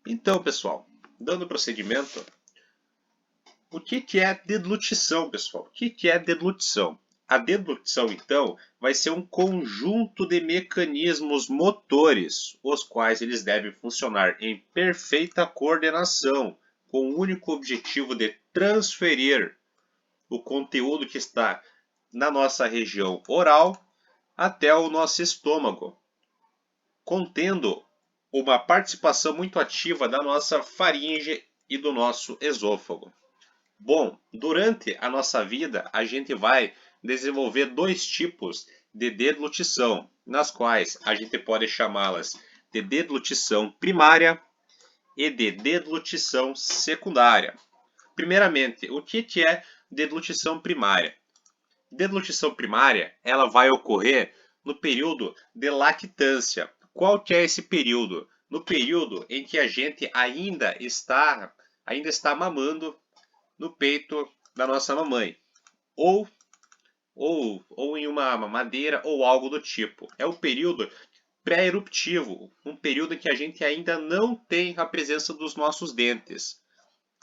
Então, pessoal, dando prosseguimento, o que é deglutição, pessoal? O que é deglutição? A deglutição, então, vai ser um conjunto de mecanismos motores, os quais eles devem funcionar em perfeita coordenação, com o único objetivo de transferir o conteúdo que está na nossa região oral até o nosso estômago, contendo uma participação muito ativa da nossa faringe e do nosso esôfago. Bom, durante a nossa vida, a gente vai desenvolver dois tipos de deglutição, nas quais a gente pode chamá-las de deglutição primária e de deglutição secundária. Primeiramente, o que é deglutição primária? Deglutição primária, ela vai ocorrer no período de lactância. Qual que é esse período? No período em que a gente ainda está mamando no peito da nossa mamãe, ou, ou em uma mamadeira ou algo do tipo. É o período pré-eruptivo, um período em que a gente ainda não tem a presença dos nossos dentes.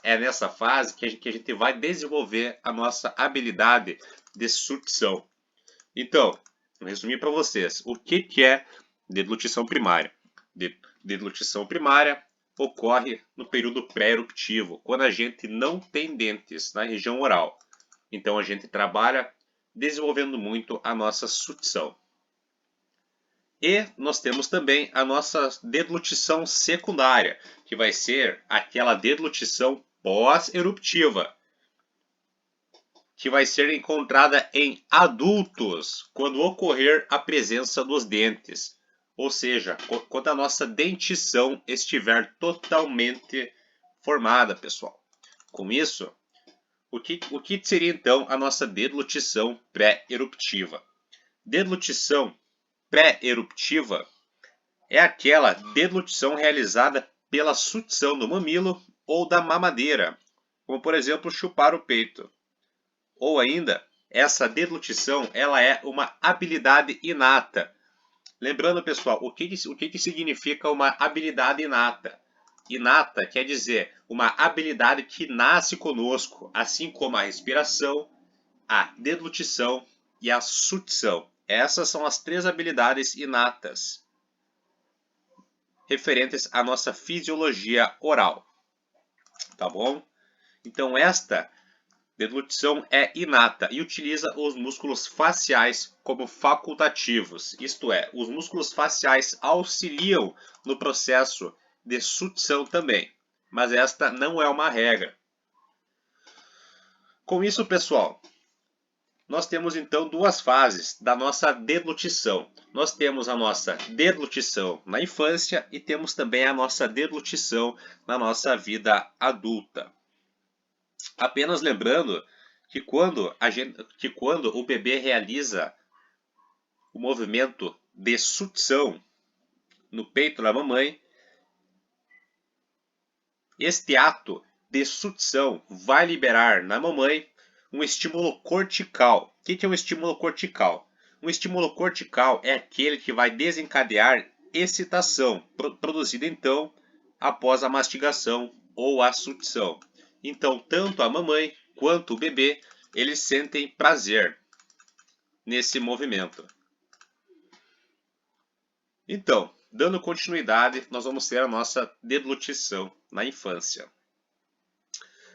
É nessa fase que a gente vai desenvolver a nossa habilidade de sucção. Então, vou resumir para vocês. O que é deglutição primária? Deglutição primária ocorre no período pré-eruptivo, quando a gente não tem dentes na região oral. Então, a gente trabalha desenvolvendo muito a nossa sucção. E nós temos também a nossa deglutição secundária, que vai ser aquela deglutição pós-eruptiva, que vai ser encontrada em adultos quando ocorrer a presença dos dentes. Ou seja, quando a nossa dentição estiver totalmente formada, pessoal. Com isso, o que seria então a nossa deglutição pré-eruptiva? Deglutição pré-eruptiva é aquela deglutição realizada pela sucção do mamilo ou da mamadeira, como por exemplo chupar o peito. Ou ainda, essa deglutição ela é uma habilidade inata. Lembrando, pessoal, o que significa uma habilidade inata? Inata quer dizer uma habilidade que nasce conosco, assim como a respiração, a deglutição e a sucção. Essas são as três habilidades inatas referentes à nossa fisiologia oral. Tá bom? Então, esta deglutição é inata e utiliza os músculos faciais como facultativos, isto é, os músculos faciais auxiliam no processo de sucção também, mas esta não é uma regra. Com isso, pessoal, nós temos então duas fases da nossa deglutição. Nós temos a nossa deglutição na infância e temos também a nossa deglutição na nossa vida adulta. Apenas lembrando que quando o bebê realiza o movimento de sucção no peito da mamãe, este ato de sucção vai liberar na mamãe um estímulo cortical. O que é um estímulo cortical? Um estímulo cortical é aquele que vai desencadear excitação, produzida então após a mastigação ou a sucção. Então, tanto a mamãe quanto o bebê, eles sentem prazer nesse movimento. Então, dando continuidade, nós vamos ter a nossa deglutição na infância.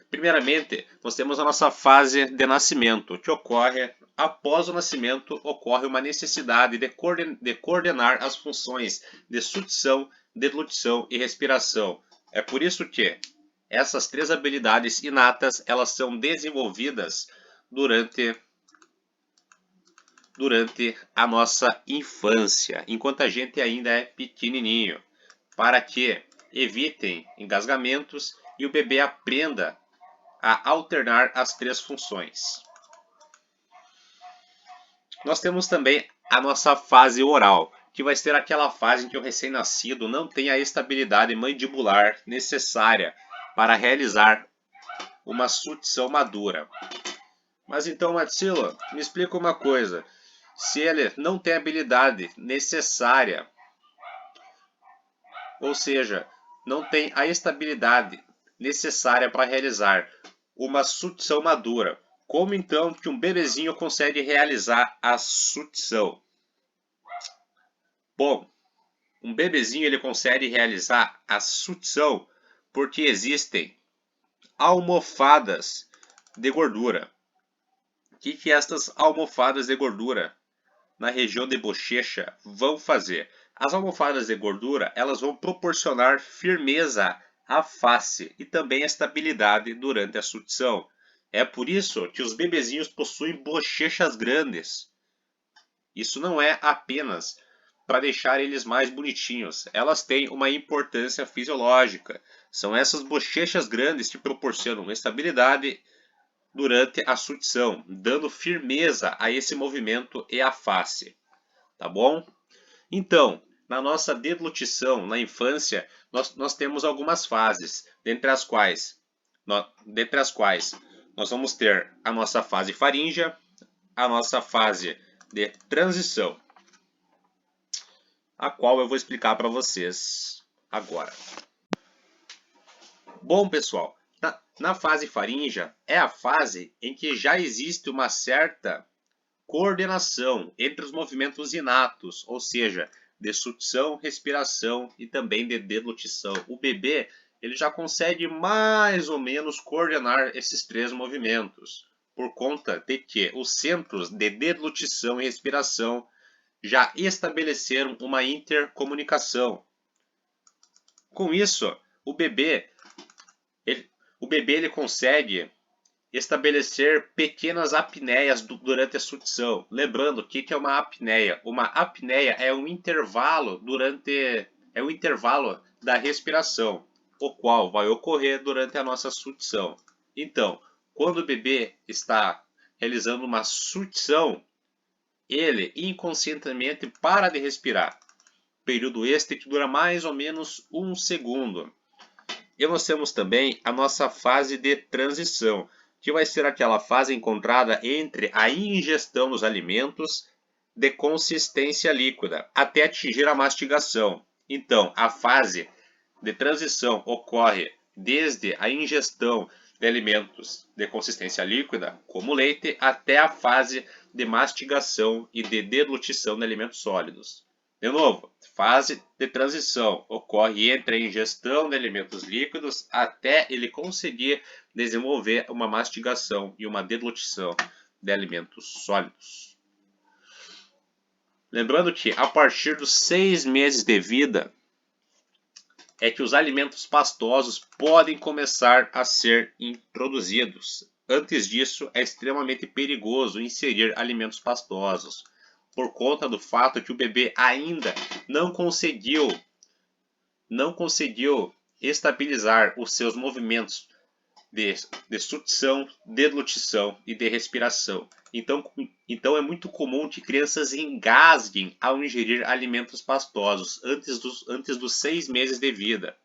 Primeiramente, nós temos a nossa fase de nascimento, que ocorre após o nascimento, ocorre uma necessidade de coordenar as funções de sucção, deglutição e respiração. É por isso que essas três habilidades inatas, elas são desenvolvidas durante a nossa infância, enquanto a gente ainda é pequenininho, para que evitem engasgamentos e o bebê aprenda a alternar as três funções. Nós temos também a nossa fase oral, que vai ser aquela fase em que o recém-nascido não tem a estabilidade mandibular necessária para realizar uma sucção madura. Mas então, Matsila, me explica uma coisa. Se ele não tem a habilidade necessária, ou seja, não tem a estabilidade necessária para realizar uma sucção madura. Como então que um bebezinho consegue realizar a sucção? Bom, um bebezinho ele consegue realizar a sucção porque existem almofadas de gordura. O que estas almofadas de gordura na região de bochecha vão fazer? As almofadas de gordura elas vão proporcionar firmeza à face e também estabilidade durante a sucção. É por isso que os bebezinhos possuem bochechas grandes. Isso não é apenas para deixar eles mais bonitinhos, elas têm uma importância fisiológica. São essas bochechas grandes que proporcionam estabilidade durante a sucção, dando firmeza a esse movimento e à face. Tá bom? Então, na nossa deglutição na infância, nós temos algumas fases, dentre as quais nós vamos ter a nossa fase faríngea, a nossa fase de transição, a qual eu vou explicar para vocês agora. Bom, pessoal, na fase faríngea é a fase em que já existe uma certa coordenação entre os movimentos inatos, ou seja, de sucção, respiração e também de deglutição. O bebê ele já consegue mais ou menos coordenar esses três movimentos, por conta de que os centros de deglutição e respiração já estabeleceram uma intercomunicação. Com isso, o bebê ele consegue estabelecer pequenas apneias durante a sucção. Lembrando, o que é uma apneia? Uma apneia é um intervalo da respiração, o qual vai ocorrer durante a nossa sucção. Então, quando o bebê está realizando uma sucção, ele inconscientemente para de respirar. Período este que dura mais ou menos 1 segundo. E nós temos também a nossa fase de transição, que vai ser aquela fase encontrada entre a ingestão dos alimentos de consistência líquida até atingir a mastigação. Então, a fase de transição ocorre desde a ingestão de alimentos de consistência líquida, como leite, até a fase de mastigação e de deglutição de alimentos sólidos. De novo, fase de transição ocorre entre a ingestão de alimentos líquidos até ele conseguir desenvolver uma mastigação e uma deglutição de alimentos sólidos. Lembrando que a partir dos 6 meses de vida é que os alimentos pastosos podem começar a ser introduzidos. Antes disso, é extremamente perigoso inserir alimentos pastosos, por conta do fato que o bebê ainda não conseguiu estabilizar os seus movimentos de sucção, deglutição e de respiração. Então é muito comum que crianças engasguem ao ingerir alimentos pastosos antes dos 6 meses de vida.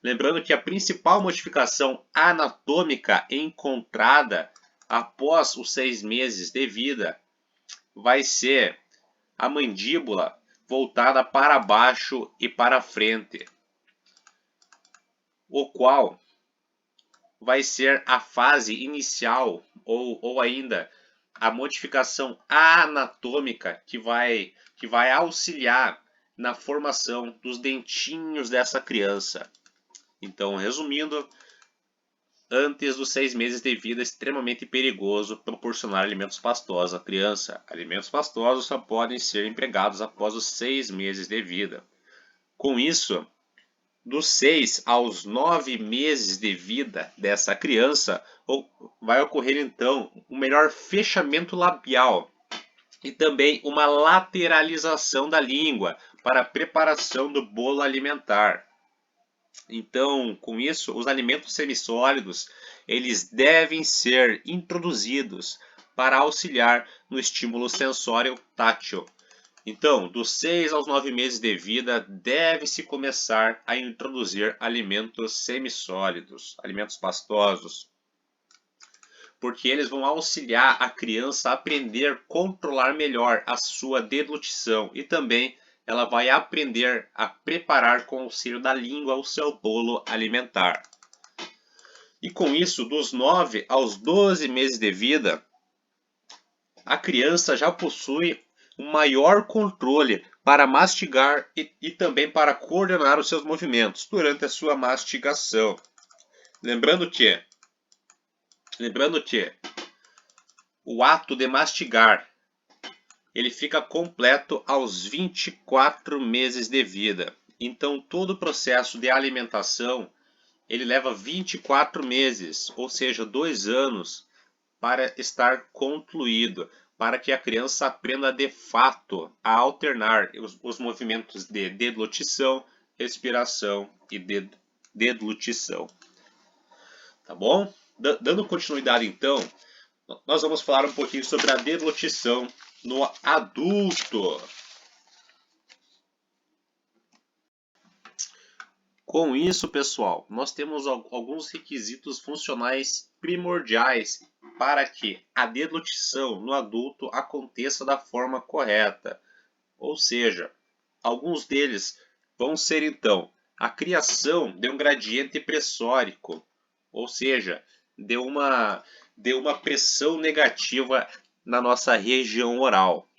Lembrando que a principal modificação anatômica encontrada após os 6 meses de vida vai ser a mandíbula voltada para baixo e para frente, o qual vai ser a fase inicial ou ainda a modificação anatômica que vai auxiliar na formação dos dentinhos dessa criança. Então, resumindo, antes dos 6 meses de vida é extremamente perigoso proporcionar alimentos pastosos à criança. Alimentos pastosos só podem ser empregados após os 6 meses de vida. Com isso, dos 6 aos 9 meses de vida dessa criança, vai ocorrer então um melhor fechamento labial e também uma lateralização da língua para a preparação do bolo alimentar. Então, com isso, os alimentos semissólidos, eles devem ser introduzidos para auxiliar no estímulo sensório tátil. Então, dos 6 aos 9 meses de vida, deve-se começar a introduzir alimentos semissólidos, alimentos pastosos, porque eles vão auxiliar a criança a aprender a controlar melhor a sua deglutição e também ela vai aprender a preparar com o auxílio da língua o seu bolo alimentar. E com isso, dos 9 aos 12 meses de vida, a criança já possui um maior controle para mastigar e também para coordenar os seus movimentos durante a sua mastigação. Lembrando que o ato de mastigar ele fica completo aos 24 meses de vida. Então todo o processo de alimentação ele leva 24 meses, ou seja, 2 anos, para estar concluído, para que a criança aprenda de fato a alternar os movimentos de deglutição, respiração e deglutição. Tá bom? Dando continuidade então, nós vamos falar um pouquinho sobre a deglutição no adulto. Com isso, pessoal, nós temos alguns requisitos funcionais primordiais para que a deglutição no adulto aconteça da forma correta. Ou seja, alguns deles vão ser então a criação de um gradiente pressórico, ou seja, de uma pressão negativa na nossa região oral.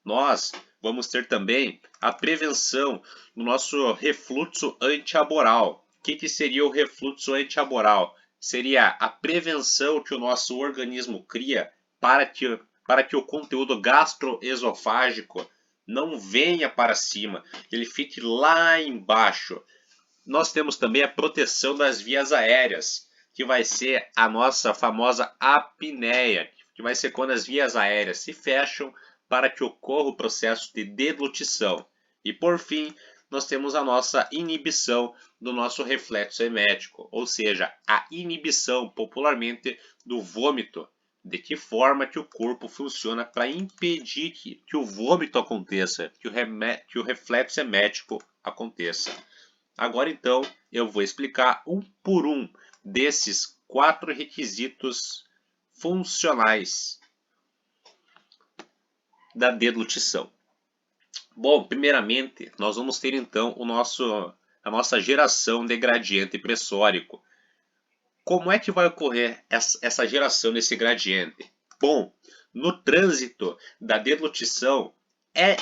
Nós vamos ter também a prevenção do nosso refluxo antiaboral. O que seria o refluxo antiaboral? Seria a prevenção que o nosso organismo cria para que o conteúdo gastroesofágico não venha para cima, ele fique lá embaixo. Nós temos também a proteção das vias aéreas, que vai ser a nossa famosa apneia, que vai ser quando as vias aéreas se fecham para que ocorra o processo de deglutição. E por fim, nós temos a nossa inibição do nosso reflexo emético, ou seja, a inibição popularmente do vômito. De que forma que o corpo funciona para impedir que o vômito aconteça, que o reflexo emético aconteça. Agora então eu vou explicar um por um desses 4 requisitos funcionais da deglutição. Bom, primeiramente, nós vamos ter então a nossa geração de gradiente pressórico. Como é que vai ocorrer essa geração desse gradiente? Bom, no trânsito da deglutição é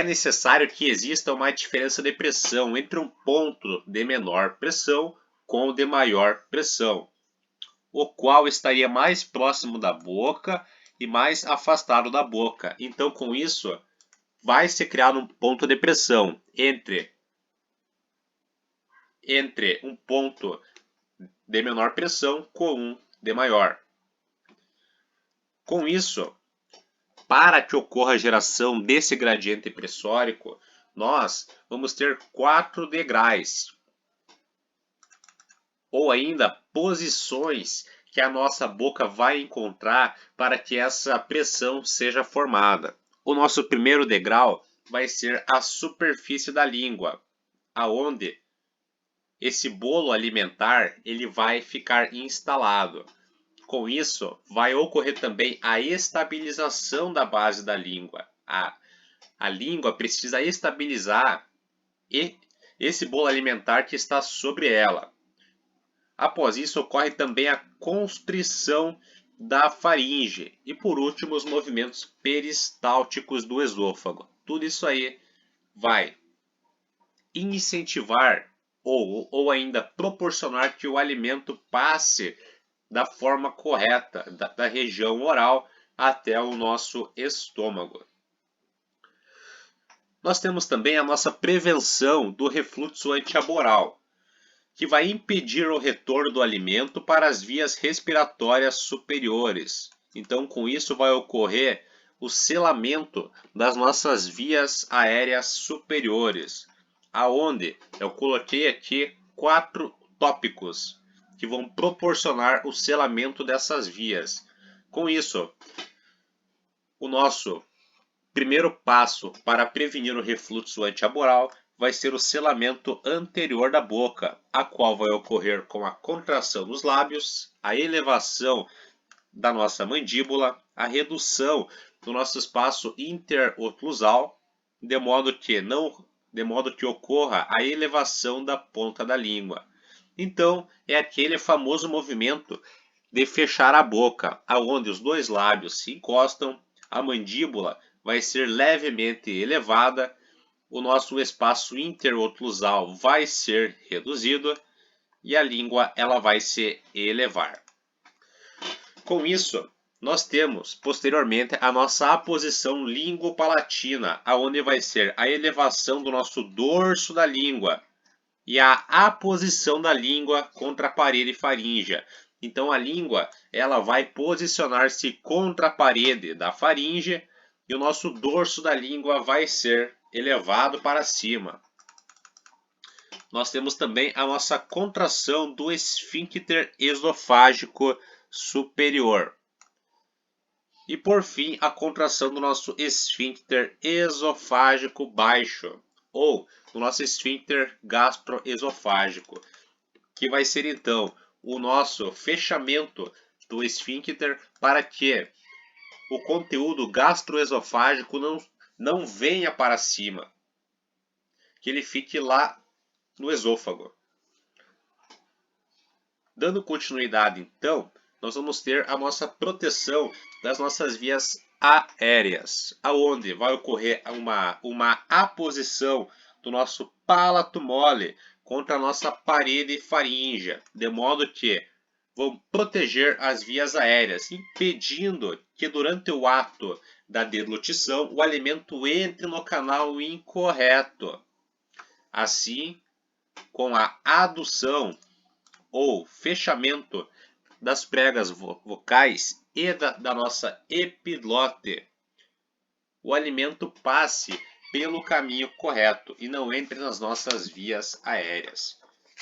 necessário que exista uma diferença de pressão entre um ponto de menor pressão com o de maior pressão, o qual estaria mais próximo da boca e mais afastado da boca. Então, com isso, vai ser criado um ponto de pressão entre um ponto de menor pressão com um de maior. Com isso, para que ocorra a geração desse gradiente pressórico, nós vamos ter 4 degraus, ou ainda posições que a nossa boca vai encontrar para que essa pressão seja formada. O nosso primeiro degrau vai ser a superfície da língua, aonde esse bolo alimentar ele vai ficar instalado. Com isso, vai ocorrer também a estabilização da base da língua. A língua precisa estabilizar esse bolo alimentar que está sobre ela. Após isso, ocorre também a constrição da faringe e, por último, os movimentos peristálticos do esôfago. Tudo isso aí vai incentivar ou ainda proporcionar que o alimento passe da forma correta, da região oral até o nosso estômago. Nós temos também a nossa prevenção do refluxo antiaboral, que vai impedir o retorno do alimento para as vias respiratórias superiores. Então, com isso vai ocorrer o selamento das nossas vias aéreas superiores, aonde eu coloquei aqui 4 tópicos que vão proporcionar o selamento dessas vias. Com isso, o nosso primeiro passo para prevenir o refluxo antiaboral vai ser o selamento anterior da boca, a qual vai ocorrer com a contração dos lábios, a elevação da nossa mandíbula, a redução do nosso espaço interoclusal de modo que ocorra a elevação da ponta da língua. Então, é aquele famoso movimento de fechar a boca, aonde os dois lábios se encostam, a mandíbula vai ser levemente elevada, o nosso espaço interoclusal vai ser reduzido e a língua ela vai se elevar. Com isso, nós temos posteriormente a nossa aposição língua-palatina, aonde vai ser a elevação do nosso dorso da língua e a aposição da língua contra a parede faríngea. Então a língua ela vai posicionar-se contra a parede da faringe e o nosso dorso da língua vai ser elevado para cima. Nós temos também a nossa contração do esfíncter esofágico superior. E por fim, a contração do nosso esfíncter esofágico baixo, ou do nosso esfíncter gastroesofágico, que vai ser então o nosso fechamento do esfíncter para que o conteúdo gastroesofágico não venha para cima, que ele fique lá no esôfago. Dando continuidade, então, nós vamos ter a nossa proteção das nossas vias aéreas, aonde vai ocorrer uma aposição do nosso palato mole contra a nossa parede faríngea, de modo que vão proteger as vias aéreas, impedindo que durante o ato da deglutição o alimento entre no canal incorreto. Assim, com a adução ou fechamento das pregas vocais e da nossa epiglote, o alimento passe pelo caminho correto e não entre nas nossas vias aéreas.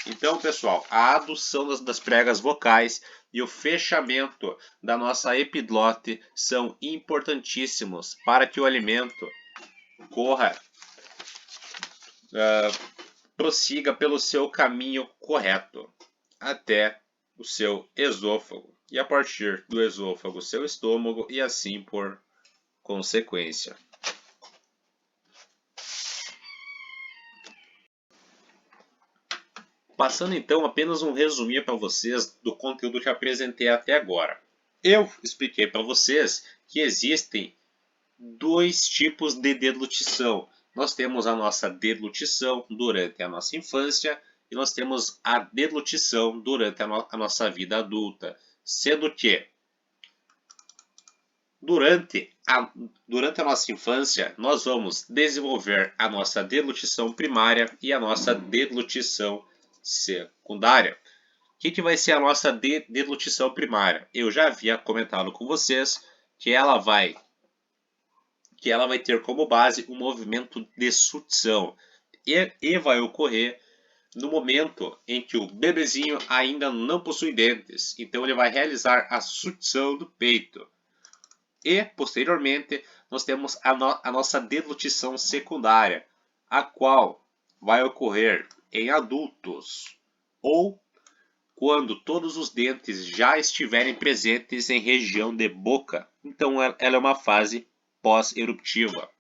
Então, pessoal, a adução das pregas vocais e o fechamento da nossa epiglote são importantíssimos para que o alimento prossiga pelo seu caminho correto até o seu esôfago e a partir do esôfago seu estômago e assim por consequência. Passando então apenas um resuminho para vocês do conteúdo que apresentei até agora. Eu expliquei para vocês que existem dois tipos de deglutição. Nós temos a nossa deglutição durante a nossa infância e nós temos a deglutição durante a nossa vida adulta, sendo que durante a nossa infância nós vamos desenvolver a nossa deglutição primária e a nossa deglutição secundária. O que vai ser a nossa deglutição primária? Eu já havia comentado com vocês que ela vai ter como base um movimento de sucção e vai ocorrer no momento em que o bebezinho ainda não possui dentes. Então ele vai realizar a sucção do peito. E, posteriormente, nós temos a nossa deglutição secundária, a qual vai ocorrer em adultos ou quando todos os dentes já estiverem presentes em região de boca. Então ela é uma fase pós-eruptiva.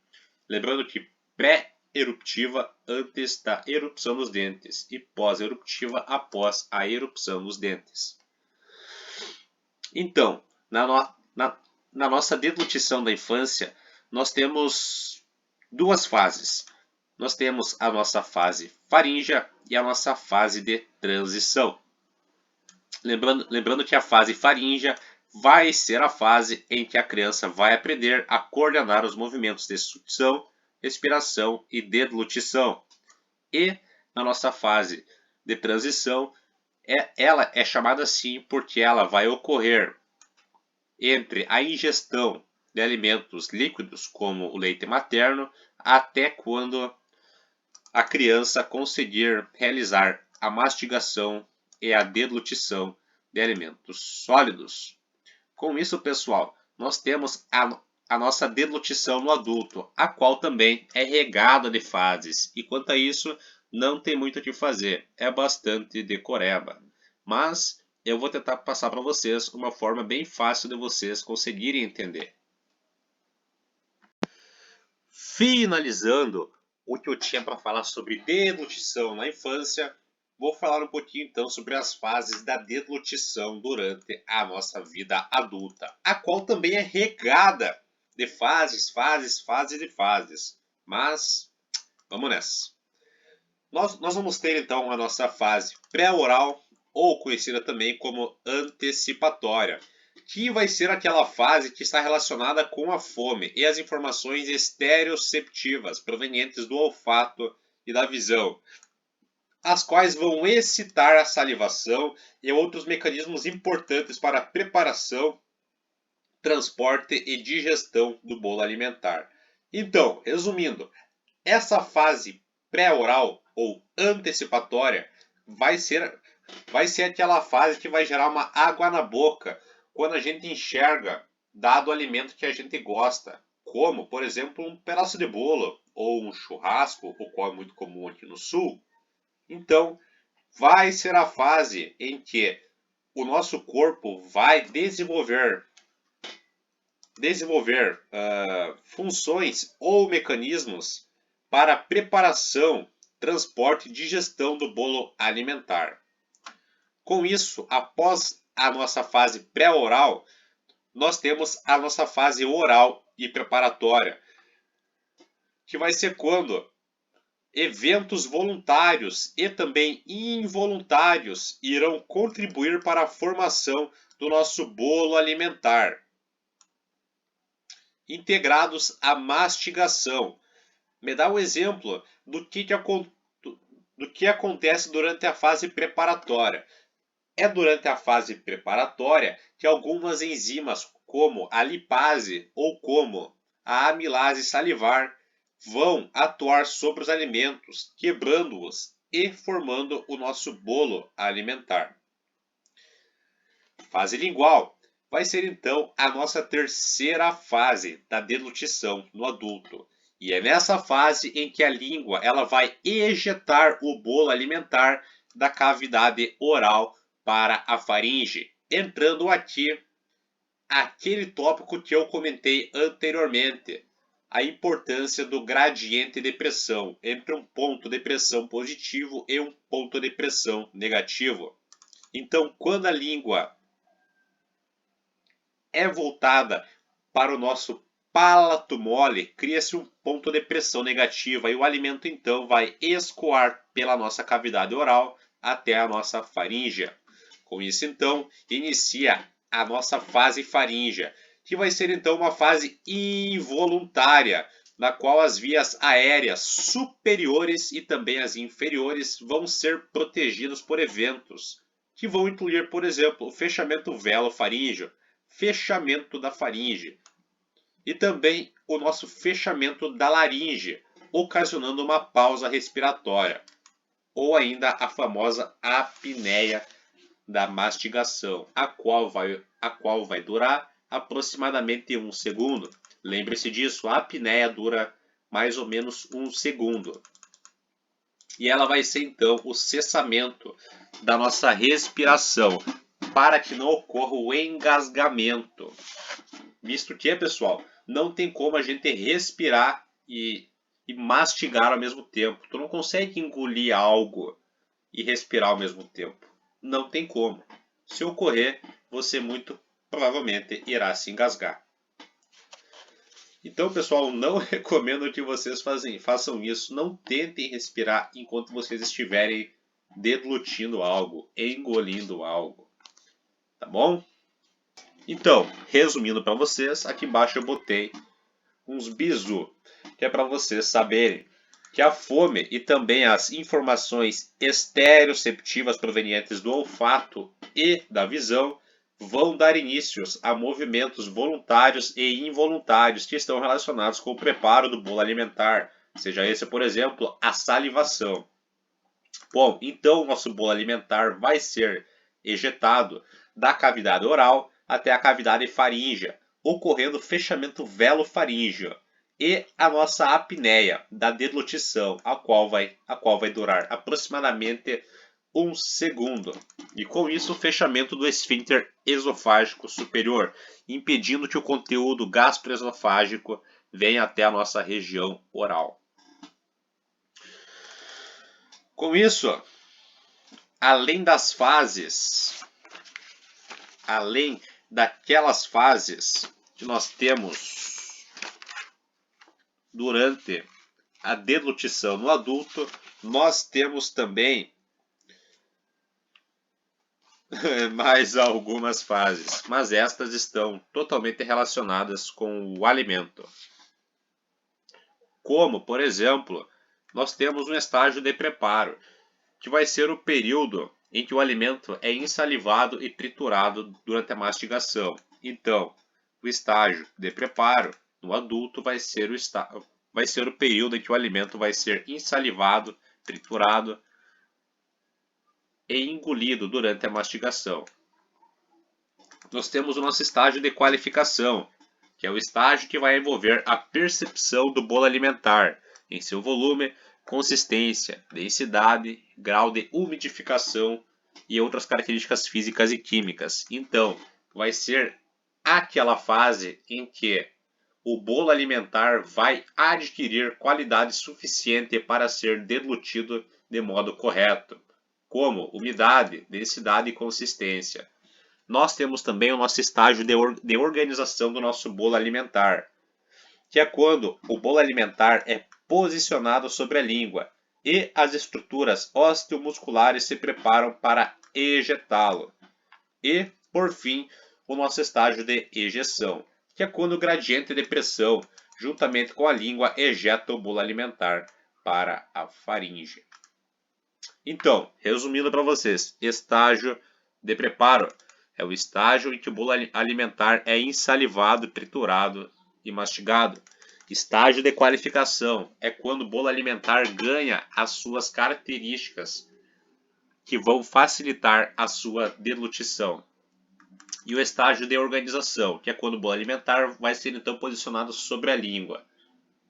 Lembrando que pré-eruptiva antes da erupção dos dentes e pós-eruptiva após a erupção dos dentes. Então, na nossa deglutição da infância, nós temos duas fases. Nós temos a nossa fase faríngea e a nossa fase de transição. Lembrando que a fase faríngea vai ser a fase em que a criança vai aprender a coordenar os movimentos de sucção, respiração e deglutição. E na nossa fase de transição, ela é chamada assim porque ela vai ocorrer entre a ingestão de alimentos líquidos, como o leite materno, até quando a criança conseguir realizar a mastigação e a deglutição de alimentos sólidos. Com isso, pessoal, nós temos a nossa deglutição no adulto, a qual também é regada de fases. E quanto a isso, não tem muito o que fazer, é bastante decoreba. Mas eu vou tentar passar para vocês uma forma bem fácil de vocês conseguirem entender. finalizando o que eu tinha para falar sobre deglutição na infância, vou falar um pouquinho então sobre as fases da deglutição durante a nossa vida adulta, a qual também é regada de fases. Mas vamos nessa. Nós vamos ter então a nossa fase pré-oral, ou conhecida também como antecipatória, que vai ser aquela fase que está relacionada com a fome e as informações estereoceptivas provenientes do olfato e da visão, as quais vão excitar a salivação e outros mecanismos importantes para a preparação, transporte e digestão do bolo alimentar. Então, resumindo, essa fase pré-oral ou antecipatória vai ser aquela fase que vai gerar uma água na boca quando a gente enxerga dado alimento que a gente gosta, como, por exemplo, um pedaço de bolo ou um churrasco, o qual é muito comum aqui no sul. Então, vai ser a fase em que o nosso corpo vai desenvolver funções ou mecanismos para preparação, transporte e digestão do bolo alimentar. Com isso, após a nossa fase pré-oral, nós temos a nossa fase oral e preparatória, que vai ser quando eventos voluntários e também involuntários irão contribuir para a formação do nosso bolo alimentar, integrados à mastigação. Me dá um exemplo do que acontece durante a fase preparatória. É durante a fase preparatória que algumas enzimas, como a lipase ou como a amilase salivar, vão atuar sobre os alimentos, quebrando-os e formando o nosso bolo alimentar. Fase lingual vai ser então a nossa terceira fase da deglutição no adulto. E é nessa fase em que a língua ela vai ejetar o bolo alimentar da cavidade oral para a faringe, entrando aqui aquele tópico que eu comentei anteriormente, a importância do gradiente de pressão entre um ponto de pressão positivo e um ponto de pressão negativo. Então, quando a língua é voltada para o nosso palato mole, cria-se um ponto de pressão negativa e o alimento então vai escoar pela nossa cavidade oral até a nossa faringe. Com isso então, inicia a nossa fase faríngea, que vai ser então uma fase involuntária, na qual as vias aéreas superiores e também as inferiores vão ser protegidas por eventos, que vão incluir, por exemplo, o fechamento velo-faríngeo, fechamento da faringe e também o nosso fechamento da laringe, ocasionando uma pausa respiratória, ou ainda a famosa apneia da mastigação, a qual vai durar aproximadamente 1 segundo. Lembre-se disso, a apneia dura mais ou menos 1 segundo. E ela vai ser então o cessamento da nossa respiração, para que não ocorra o engasgamento. Visto que, pessoal, não tem como a gente respirar e mastigar ao mesmo tempo. Tu não consegue engolir algo e respirar ao mesmo tempo. Não tem como. Se ocorrer, você muito provavelmente irá se engasgar. Então, pessoal, não recomendo que vocês façam isso. Não tentem respirar enquanto vocês estiverem deglutindo algo, engolindo algo. Tá bom? Então, resumindo para vocês, aqui embaixo eu botei uns bizu, que é para vocês saberem que a fome e também as informações estereoceptivas provenientes do olfato e da visão vão dar inícios a movimentos voluntários e involuntários que estão relacionados com o preparo do bolo alimentar, seja esse, por exemplo, a salivação. Bom, então o nosso bolo alimentar vai ser ejetado da cavidade oral até a cavidade faríngea, ocorrendo fechamento velo-faríngeo e a nossa apneia da deglutição, a qual vai durar aproximadamente 1 segundo. E com isso o fechamento do esfíncter esofágico superior, impedindo que o conteúdo gastroesofágico vem até a nossa região oral. Com isso, além das fases, além daquelas fases que nós temos durante a deglutição no adulto, nós temos também mais algumas fases, mas estas estão totalmente relacionadas com o alimento. Como, por exemplo, nós temos um estágio de preparo, que vai ser o período em que o alimento é ensalivado e triturado durante a mastigação. Então, o estágio de preparo no adulto vai ser o período em que o alimento vai ser ensalivado, triturado e engolido durante a mastigação. Nós temos o nosso estágio de qualificação, que é o estágio que vai envolver a percepção do bolo alimentar em seu volume, consistência, densidade, grau de umidificação e outras características físicas e químicas. Então, vai ser aquela fase em que o bolo alimentar vai adquirir qualidade suficiente para ser deglutido de modo correto, como umidade, densidade e consistência. Nós temos também o nosso estágio de organização do nosso bolo alimentar, que é quando o bolo alimentar é posicionado sobre a língua e as estruturas osteomusculares se preparam para ejetá-lo. E, por fim, o nosso estágio de ejeção, que é quando o gradiente de pressão, juntamente com a língua, ejeta o bolo alimentar para a faringe. Então, resumindo para vocês, estágio de preparo é o estágio em que o bolo alimentar é ensalivado, triturado e mastigado. Estágio de qualificação é quando o bolo alimentar ganha as suas características que vão facilitar a sua deglutição. E o estágio de organização, que é quando o bolo alimentar vai ser então posicionado sobre a língua,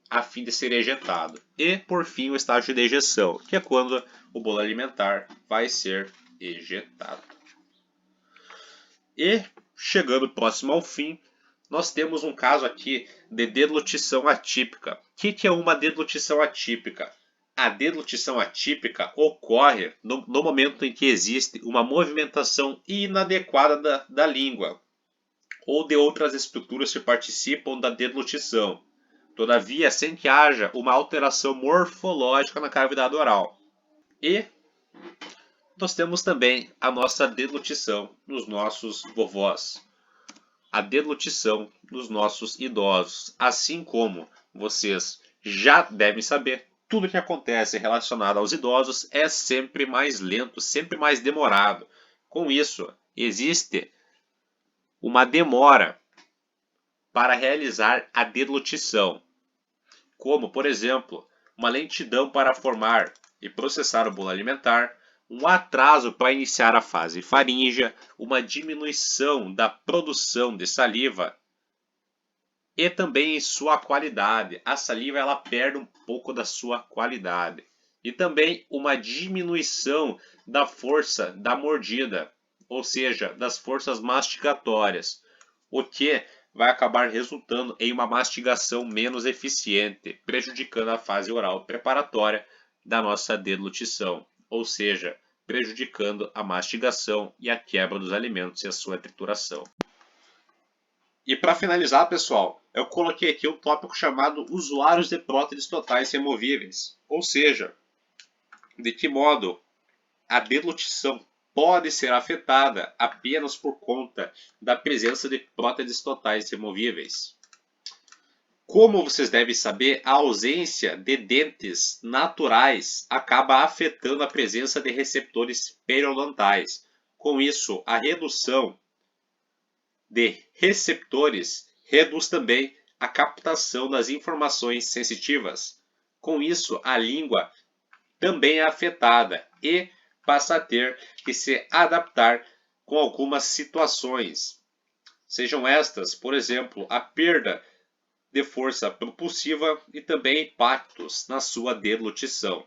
a fim de ser ejetado. E, por fim, o estágio de ejeção, que é quando o bolo alimentar vai ser ejetado. E, chegando próximo ao fim, nós temos um caso aqui de deglutição atípica. O que é uma deglutição atípica? A deglutição atípica ocorre no momento em que existe uma movimentação inadequada da língua ou de outras estruturas que participam da deglutição. Todavia, sem que haja uma alteração morfológica na cavidade oral. E nós temos também a nossa deglutição nos nossos vovós. A deglutição dos nossos idosos. Assim como vocês já devem saber, tudo que acontece relacionado aos idosos é sempre mais lento, sempre mais demorado. Com isso, existe uma demora para realizar a deglutição, como, por exemplo, uma lentidão para formar e processar o bolo alimentar, um atraso para iniciar a fase faríngea, uma diminuição da produção de saliva e também em sua qualidade. A saliva ela perde um pouco da sua qualidade. E também uma diminuição da força da mordida, ou seja, das forças mastigatórias, o que vai acabar resultando em uma mastigação menos eficiente, prejudicando a fase oral preparatória da nossa deglutição, ou seja, prejudicando a mastigação e a quebra dos alimentos e a sua trituração. E para finalizar, pessoal, eu coloquei aqui um tópico chamado usuários de próteses totais removíveis, ou seja, de que modo a deglutição pode ser afetada apenas por conta da presença de próteses totais removíveis. Como vocês devem saber, a ausência de dentes naturais acaba afetando a presença de receptores periodontais. Com isso, a redução de receptores reduz também a captação das informações sensitivas. Com isso, a língua também é afetada e passa a ter que se adaptar com algumas situações. Sejam estas, por exemplo, a perda de força propulsiva e também impactos na sua deglutição.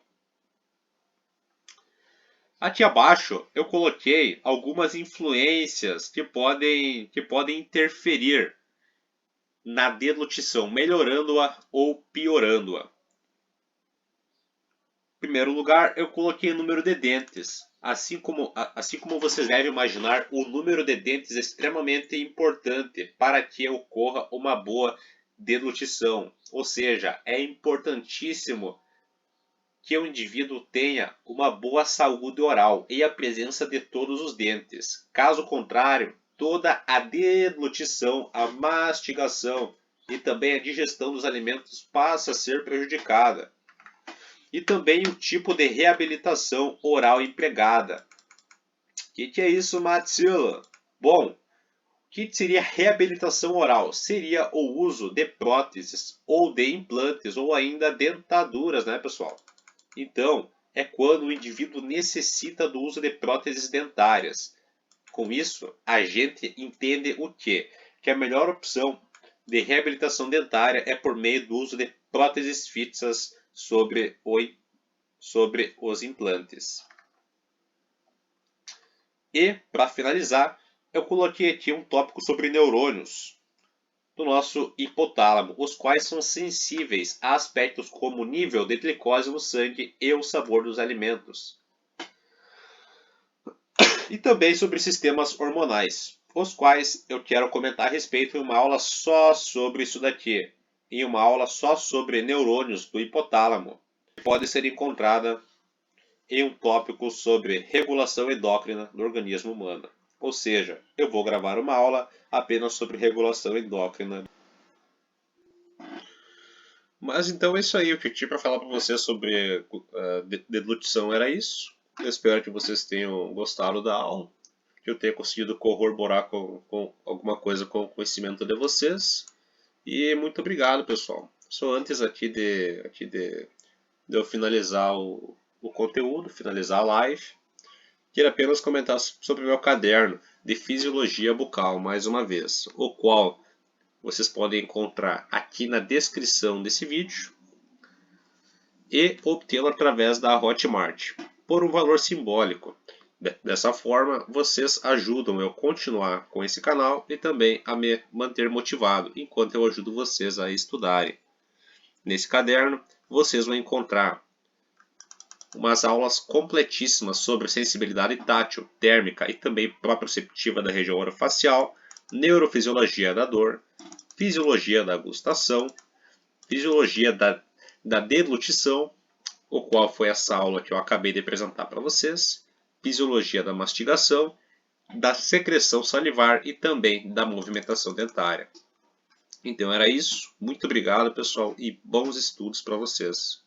Aqui abaixo eu coloquei algumas influências que podem interferir na deglutição, melhorando-a ou piorando-a. Em primeiro lugar, eu coloquei o número de dentes. Assim como vocês devem imaginar, o número de dentes é extremamente importante para que ocorra uma boa deglutição. Ou seja, é importantíssimo que o indivíduo tenha uma boa saúde oral e a presença de todos os dentes. Caso contrário, toda a deglutição, a mastigação e também a digestão dos alimentos passa a ser prejudicada. E também o tipo de reabilitação oral empregada. O que é isso, Matsila? Bom, o que seria reabilitação oral? Seria o uso de próteses ou de implantes ou ainda dentaduras, né, pessoal? Então, é quando o indivíduo necessita do uso de próteses dentárias. Com isso, a gente entende o quê? Que a melhor opção de reabilitação dentária é por meio do uso de próteses fixas sobre os implantes. E, para finalizar, eu coloquei aqui um tópico sobre neurônios do nosso hipotálamo, os quais são sensíveis a aspectos como o nível de glicose no sangue e o sabor dos alimentos. E também sobre sistemas hormonais, os quais eu quero comentar a respeito em uma aula só sobre isso daqui, em uma aula só sobre neurônios do hipotálamo, que pode ser encontrada em um tópico sobre regulação endócrina do organismo humano. Ou seja, eu vou gravar uma aula apenas sobre regulação endócrina. Mas então é isso aí, o que eu tinha para falar para vocês sobre deglutição era isso. Eu espero que vocês tenham gostado da aula, que eu tenha conseguido corroborar com alguma coisa com o conhecimento de vocês. E muito obrigado, pessoal. Só antes aqui de eu finalizar o conteúdo, finalizar a live, quero apenas comentar sobre o meu caderno de fisiologia bucal, mais uma vez, o qual vocês podem encontrar aqui na descrição desse vídeo e obtê-lo através da Hotmart, por um valor simbólico. Dessa forma, vocês ajudam eu a continuar com esse canal e também a me manter motivado enquanto eu ajudo vocês a estudarem. Nesse caderno, vocês vão encontrar umas aulas completíssimas sobre sensibilidade tátil, térmica e também proprioceptiva da região orofacial, neurofisiologia da dor, fisiologia da gustação, fisiologia da deglutição, o qual foi essa aula que eu acabei de apresentar para vocês, fisiologia da mastigação, da secreção salivar e também da movimentação dentária. Então era isso. Muito obrigado, pessoal, e bons estudos para vocês.